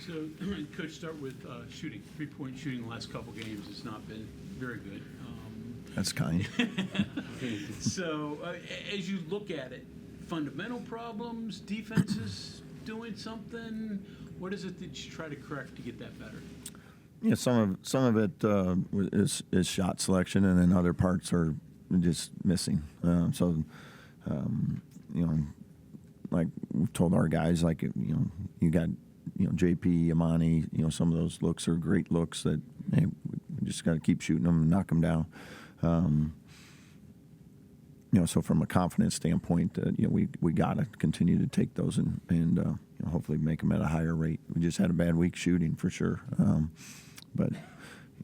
So, Coach, start with shooting. Three-point shooting the last couple games has not been very good. That's kind. So, as you look at it, fundamental problems, defenses doing something. What is it that you try to correct to get that better? Yeah, some of it is shot selection, and then other parts are just missing. Like we've told our guys, like you got JP, Amani, some of those looks are great looks that hey, we just got to keep shooting them and knock them down. So from a confidence standpoint, we got to continue to take those and hopefully make them at a higher rate. We just had a bad week shooting for sure, but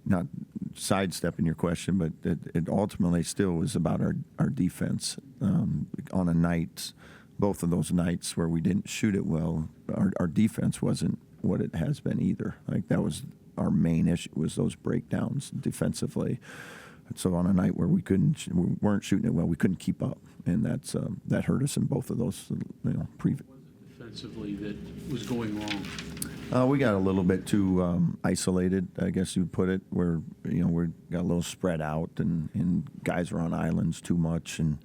not sidestepping your question, but it ultimately still was about our defense. On a night, both of those nights where we didn't shoot it well, our defense wasn't what it has been either. Like that was our main issue, was those breakdowns defensively. So on a night where we weren't shooting it well, we couldn't keep up, and that hurt us in both of those. Defensively, that was going wrong. We got a little bit too isolated, I guess you'd put it, where we got a little spread out, and guys were on islands too much, and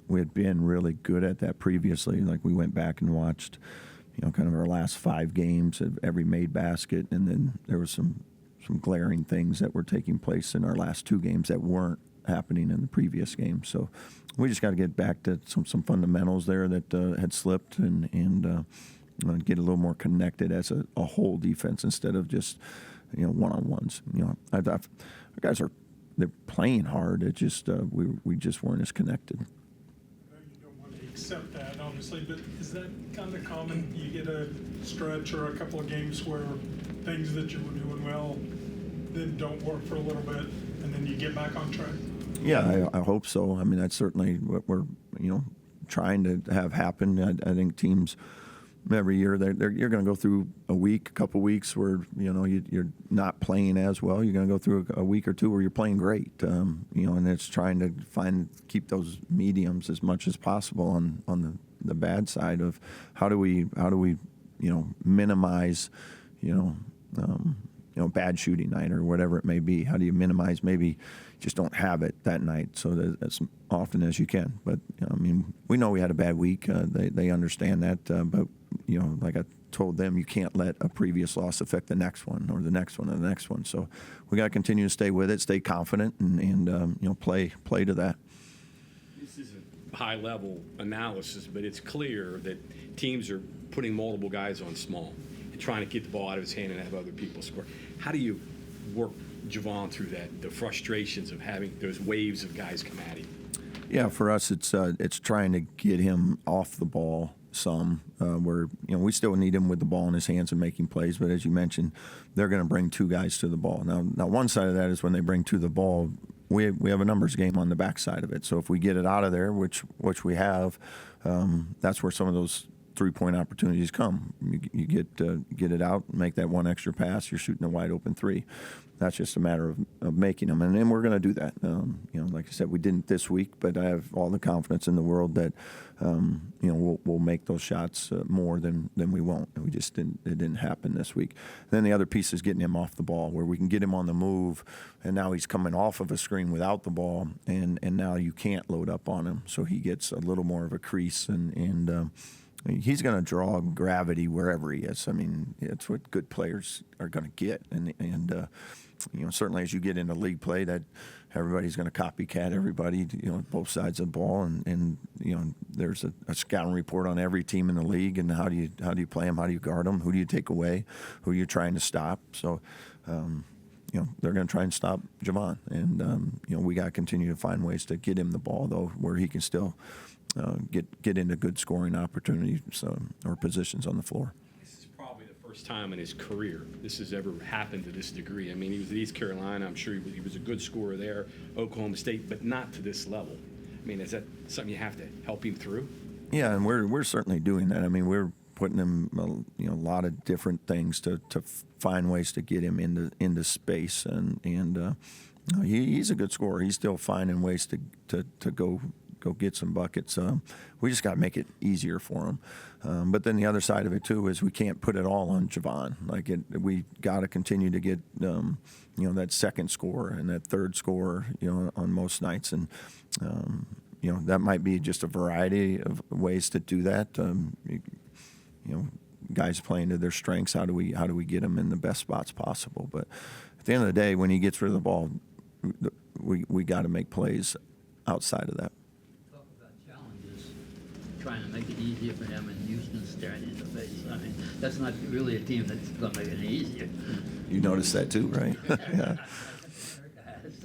we had been really good at that previously. Like we went back and watched, kind of our last 5 games of every made basket, and then there was some glaring things that were taking place in our last 2 games that weren't happening in the previous game. So we just got to get back to some fundamentals there that had slipped and get a little more connected as a whole defense instead of just one-on-ones. Our guys they're playing hard. It just we just weren't as connected. You don't want to accept that, obviously, but is that kind of common? You get a stretch or a couple of games where things that you were doing well then don't work for a little bit, and then you get back on track? Yeah, I hope so. I mean, that's certainly what we're trying to have happen. I think teams every year you're going to go through a couple weeks where you're not playing as well. You're going to go through a week or 2 where you're playing great. And it's trying to keep those mediums as much as possible on the bad side of how do we minimize bad shooting night or whatever it may be. How do you minimize, maybe just don't have it that night so that as often as you can. But we know we had a bad week. They understand that, but like I told them, you can't let a previous loss affect the next one or the next one or the next one. So we got to continue to stay with it, stay confident, and play to that. This is a high-level analysis, but it's clear that teams are putting multiple guys on small and trying to get the ball out of his hand and have other people score. How do you work Javon through that, the frustrations of having those waves of guys come at him? Yeah, for us, it's trying to get him off the ball some, where we still need him with the ball in his hands and making plays. But as you mentioned, they're going to bring 2 guys to the ball. Now one side of that is when they bring 2 to the ball, we have a numbers game on the backside of it. So if we get it out of there, which we have, that's where some of those 3-point opportunities come. You get it out, make that one extra pass, you're shooting a wide open 3. That's just a matter of making them, and then we're going to do that. Like I said, we didn't this week, but I have all the confidence in the world that we'll make those shots more than we won't. We just didn't. It didn't happen this week. And then the other piece is getting him off the ball, where we can get him on the move, and now he's coming off of a screen without the ball, and now you can't load up on him, so he gets a little more of a crease and he's going to draw gravity wherever he is. I mean, it's what good players are going to get, and certainly as you get into league play, that everybody's going to copycat everybody, both sides of the ball, and there's a scouting report on every team in the league, and how do you play them, how do you guard them, who do you take away, who are you trying to stop? So, they're going to try and stop Javon, and we got to continue to find ways to get him the ball though, where he can still get into good scoring opportunities or positions on the floor. This is probably the first time in his career this has ever happened to this degree. I mean, he was at East Carolina. I'm sure he was a good scorer there, Oklahoma State, but not to this level. I mean, is that something you have to help him through? Yeah, and we're certainly doing that. I mean, we're putting him a lot of different things to find ways to get him into space, and he's a good scorer. He's still finding ways to go go get some buckets. We just got to make it easier for them. But then the other side of it too is we can't put it all on Javon. We got to continue to get that second score and that third score on most nights, and that might be just a variety of ways to do that. Guys playing to their strengths. How do we get them in the best spots possible? But at the end of the day, when he gets rid of the ball, we got to make plays outside of that. Talk about challenges, trying to make it easier for him, and Houston staring in the face. I mean, that's not really a team that's going to make it any easier. You noticed that too, right? Yeah.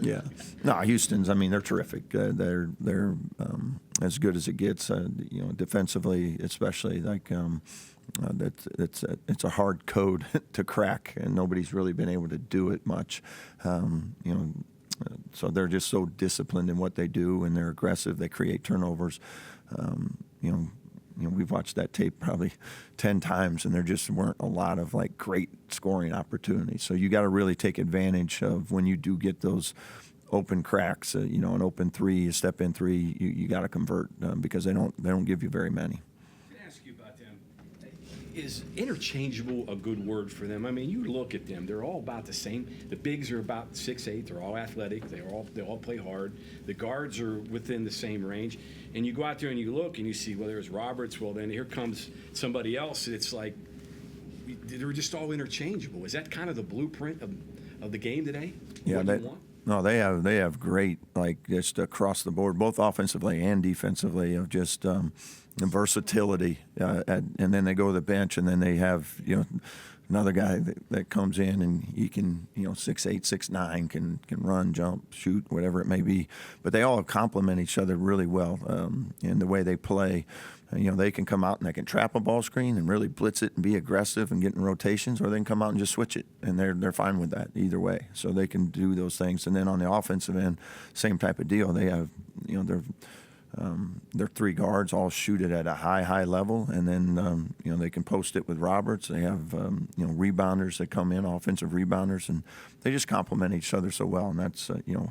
Yeah. No, Houston's. I mean, they're terrific. They're as good as it gets. Defensively, especially it's a hard code to crack, and nobody's really been able to do it much. So they're just so disciplined in what they do, and they're aggressive. They create turnovers. We've watched that tape probably 10 times, and there just weren't a lot of great scoring opportunities. So you got to really take advantage of when you do get those open cracks. An open three, a step in three, you got to convert because they don't give you very many. Ask you about them. Is interchangeable a good word for them? I mean, you look at them; they're all about the same. The bigs are about 6'8". They're all athletic. They all play hard. The guards are within the same range. And you go out there and you look and you see, well, there's Roberts. Well, then here comes somebody else. It's like they're just all interchangeable. Is that kind of the blueprint of the game today? Yeah, What you want? No, they have great, just across the board, both offensively and defensively, of just versatility. And then they go to the bench, and then they have another guy that comes in, and he can 6'8", 6'9", can run, jump, shoot, whatever it may be. But they all complement each other really well in the way they play. They can come out and they can trap a ball screen and really blitz it and be aggressive and get in rotations, or they can come out and just switch it, and they're fine with that either way. So they can do those things. And then on the offensive end, same type of deal. They have their three guards all shoot it at a high level, and then they can post it with Roberts. They have rebounders that come in, offensive rebounders, and they just complement each other so well, and that's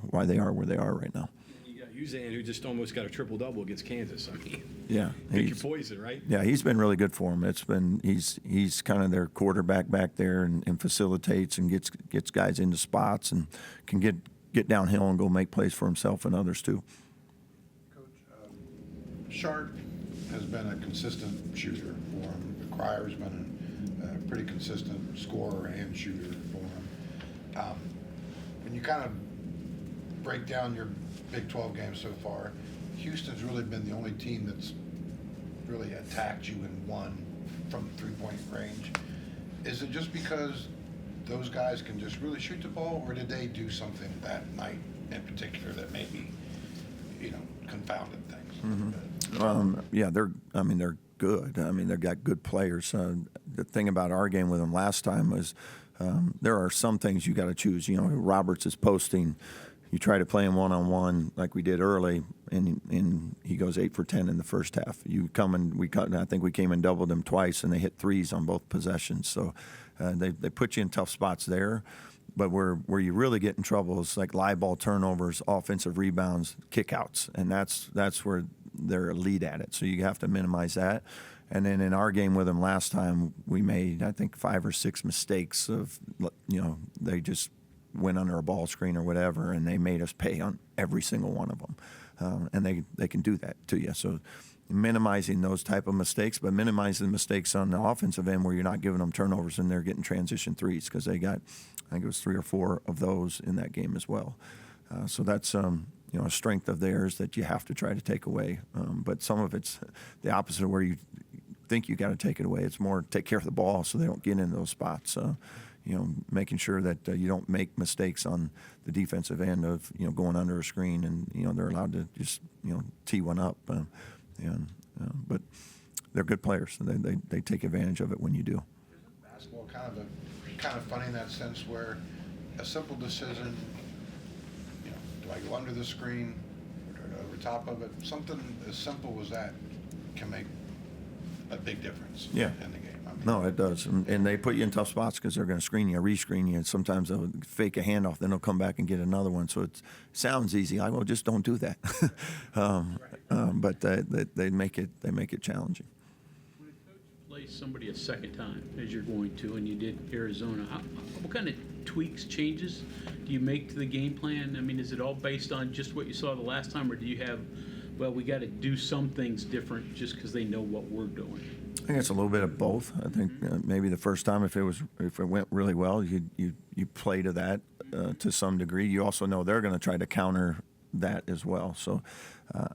why they are where they are right now. You got Uzan, who just almost got a triple-double against Kansas. I mean, yeah, pick your poison, right? Yeah, he's been really good for them. He's kind of their quarterback back there, and facilitates and gets guys into spots and can get downhill and go make plays for himself and others too. Sharp has been a consistent shooter for him. Crier's been a pretty consistent scorer and shooter for him. When you kind of break down your Big 12 games so far, Houston's really been the only team that's really attacked you and won from three-point range. Is it just because those guys can just really shoot the ball, or did they do something that night in particular that maybe, confounded things? Yeah, they're good. I mean, they've got good players. The thing about our game with them last time was there are some things you got to choose. Roberts is posting. You try to play him one-on-one like we did early, and he goes 8 for 10 in the first half. I think we came and doubled him twice, and they hit threes on both possessions. So they put you in tough spots there. But where you really get in trouble is like live ball turnovers, offensive rebounds, kickouts, and that's where they're elite at it. So you have to minimize that. And then in our game with them last time, we made, I think, 5 or 6 mistakes of, they just went under a ball screen or whatever, and they made us pay on every single one of them. And they can do that to you. So minimizing those type of mistakes, but minimizing the mistakes on the offensive end where you're not giving them turnovers and they're getting transition threes, because they got, I think it was 3 or 4 of those in that game as well. So that's a strength of theirs that you have to try to take away. But some of it's the opposite of where you think you got to take it away. It's more take care of the ball so they don't get into those spots. Making sure that you don't make mistakes on the defensive end of going under a screen, and they're allowed to just tee one up. But they're good players. They take advantage of it when you do. Basketball kind of funny in that sense where a simple decision, do I go under the screen or do I go over top of it? Something as simple as that can make a big difference Yeah. in the game. No, it does, and they put you in tough spots because they're going to screen you, rescreen you, and sometimes they'll fake a handoff, then they'll come back and get another one. So it sounds easy. Well, just don't do that. But they make it challenging. When a coach plays somebody a second time, as you're going to, and you did Arizona, what kind of tweaks, changes do you make to the game plan? I mean, is it all based on just what you saw the last time, or do you have, well, we got to do some things different just because they know what we're doing? I think it's a little bit of both. I think maybe the first time, if it went really well, you play to that to some degree. You also know they're going to try to counter that as well. So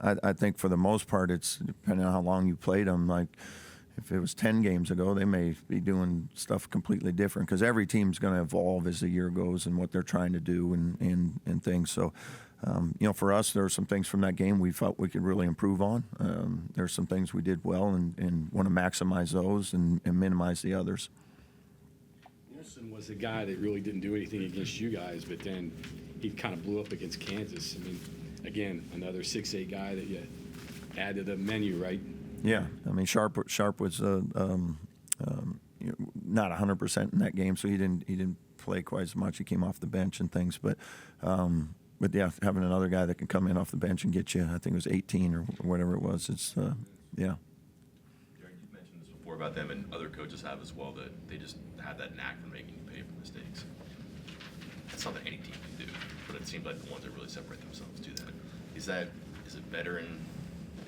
I think for the most part, it's depending on how long you played them. Like if it was 10 games ago, they may be doing stuff completely different because every team's going to evolve as the year goes and what they're trying to do and things. So. For us, there are some things from that game we felt we could really improve on. There's some things we did well and want to maximize those and minimize the others. Wilson was the guy that really didn't do anything against you guys, but then he kind of blew up against Kansas. I mean, again, another 6'8" guy that you add to the menu, right? Yeah, I mean Sharp was not 100% in that game, so he didn't play quite as much. He came off the bench and things, but yeah, having another guy that can come in off the bench and get you, I think it was 18 or whatever it was. It's yeah. Darren, you mentioned this before about them, and other coaches have as well, that they just have that knack for making you pay for mistakes. It's something any team can do, but it seems like the ones that really separate themselves do that. Is it veteran?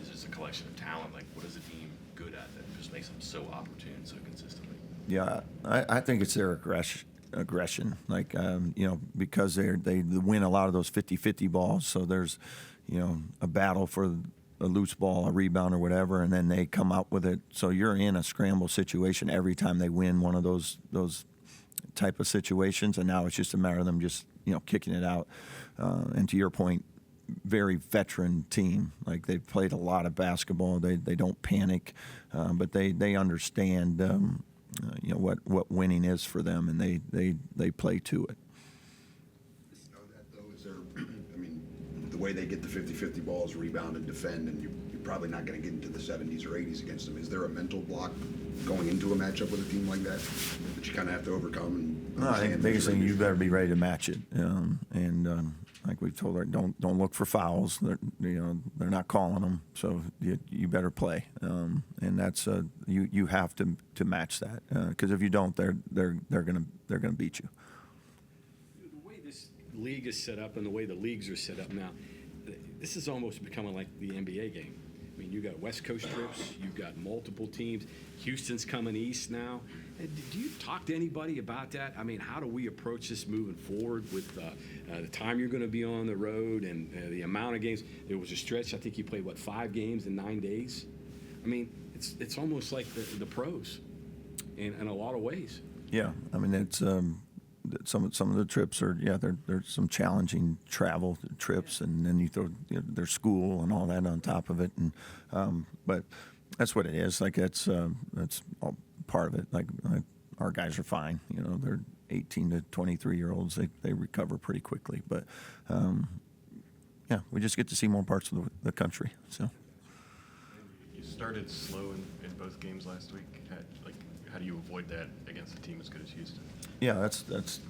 Is it just a collection of talent? Like, what is a team good at that just makes them so opportune so consistently? Yeah, I think it's their aggression, like because they win a lot of those 50-50 balls, so there's a battle for a loose ball, a rebound or whatever, and then they come out with it, so you're in a scramble situation every time they win one of those type of situations, and now it's just a matter of them just kicking it out. And to your point, very veteran team, like they've played a lot of basketball, they don't panic, but they understand what winning is for them, and they play to it. You know that, though, is there, I mean, the way they get the 50-50 balls, rebound and defend, and you're probably not going to get into the 70s or 80s against them. Is there a mental block going into a matchup with a team like that you kind of have to overcome? And no, I think the biggest thing, you better be ready to match it, like we've told her, don't look for fouls. They're not calling them, so you better play. And that's you have to match that, because if you don't, they're gonna beat you. The way this league is set up and the way the leagues are set up now, this is almost becoming like the NBA game. I mean, you got West Coast trips, you've got multiple teams. Houston's coming east now. And do you talk to anybody about that? I mean, how do we approach this moving forward with the time you're going to be on the road and the amount of games? There was a stretch, I think you played, 5 games in 9 days? I mean, it's almost like the pros in a lot of ways. Yeah, I mean, it's some of the trips are, there's some challenging travel trips, and then you throw their school and all that on top of it, and but that's what it is. Like that's all part of it. Like our guys are fine. They're 18 to 23-year-olds. They recover pretty quickly, but we just get to see more parts of the country. So you started slow in both games last week. How do you avoid that against a team as good as Houston? Yeah, that's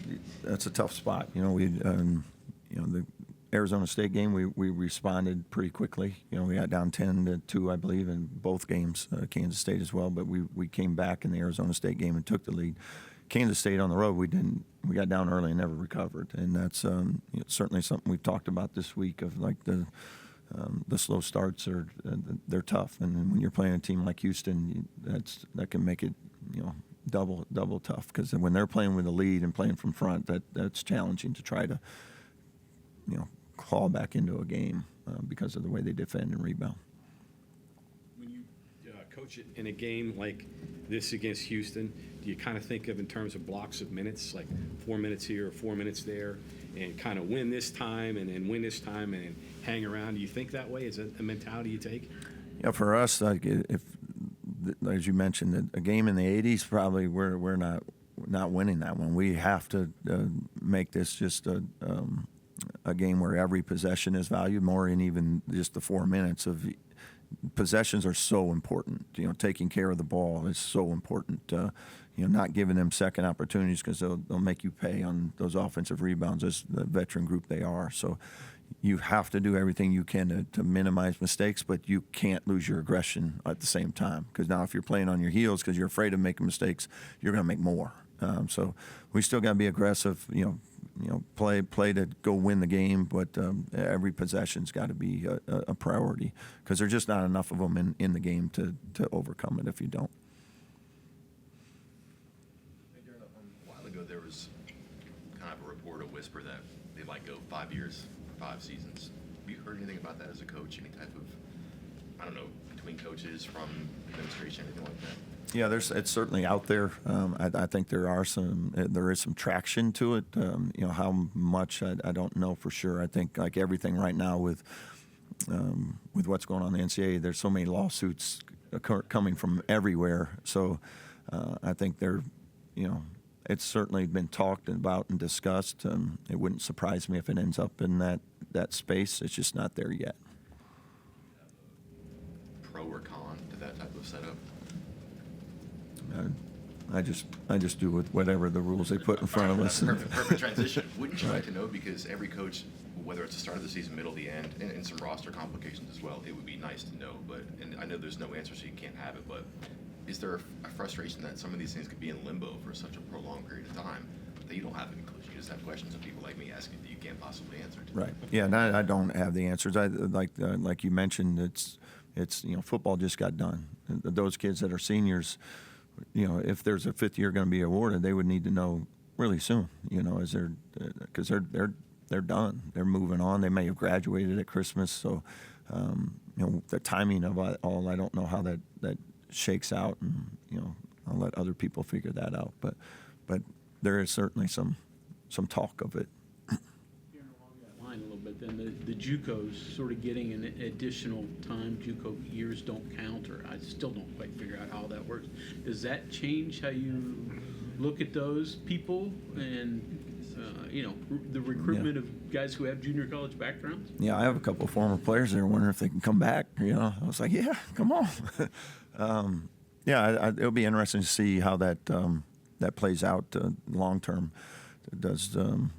a tough spot. The Arizona State game, we responded pretty quickly. We got down 10-2, I believe, in both games, Kansas State as well. But we came back in the Arizona State game and took the lead. Kansas State on the road, we didn't. We got down early and never recovered, and that's certainly something we've talked about this week. Of like the slow starts they're tough, and when you're playing a team like Houston, that can make it double tough, because when they're playing with the lead and playing from front, that's challenging to try to claw back into a game because of the way they defend and rebound. When you coach it in a game like this against Houston, do you kind of think of in terms of blocks of minutes, like 4 minutes here or 4 minutes there, and kind of win this time and then win this time and then hang around? Do you think that way? Is that a mentality you take? Yeah, for us, like if as you mentioned, a game in the 80s, probably we're not winning that one. We have to make this just a game where every possession is valued more, and even just the 4 minutes of possessions are so important. You know, taking care of the ball is so important. You know, not giving them second opportunities because they'll make you pay on those offensive rebounds as the veteran group they are. So you have to do everything you can to minimize mistakes, but you can't lose your aggression at the same time. Because now if you're playing on your heels because you're afraid of making mistakes, you're going to make more. So we still got to be aggressive. You know, play to go win the game, but every possession's got to be a priority because there's just not enough of them in the game to overcome it if you don't. A while ago, there was kind of a report, a whisper that they might go 5 years, 5 seasons. Have you heard anything about that as a coach? Any type of, I don't know, between coaches, from administration, anything like that? Yeah, it's certainly out there. I think there is some traction to it. You know, how much I don't know for sure. I think like everything right now with what's going on in the NCAA, there's so many lawsuits coming from everywhere. So I think it's certainly been talked about and discussed. It wouldn't surprise me if it ends up in that space. It's just not there yet. Pro or con to that type of setup? I just do with whatever the rules they put in front of us. Perfect transition. Wouldn't you like to know, because every coach, whether it's the start of the season, middle, the end, and some roster complications as well, it would be nice to know. But, and I know there's no answer, so you can't have it, but is there a frustration that some of these things could be in limbo for such a prolonged period of time that you don't have a conclusion? You just have questions of people like me asking that you can't possibly answer. Right. Yeah, and I don't have the answers. I like you mentioned, it's football just got done. Those kids that are seniors, if there's a fifth year going to be awarded, they would need to know really soon. Because they're done. They're moving on. They may have graduated at Christmas, so the timing of it all, I don't know how that shakes out, and I'll let other people figure that out. But there is certainly some talk of it. Along that line a little bit, then the JUCOs sort of getting an additional time. JUCO years don't count, or I still don't quite figure out how that works. Does that change how you look at those people and the recruitment of guys who have junior college backgrounds? Yeah, I have a couple of former players there wondering if they can come back. I was like, yeah, come on. It'll be interesting to see how that plays out long term. Does do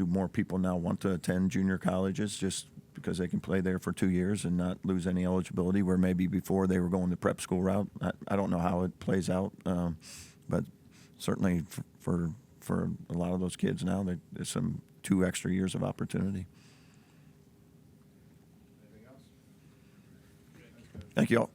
more people now want to attend junior colleges just because they can play there for 2 years and not lose any eligibility, where maybe before they were going the prep school route? I don't know how it plays out, but certainly for a lot of those kids now, there's some 2 extra years of opportunity. Thank you all.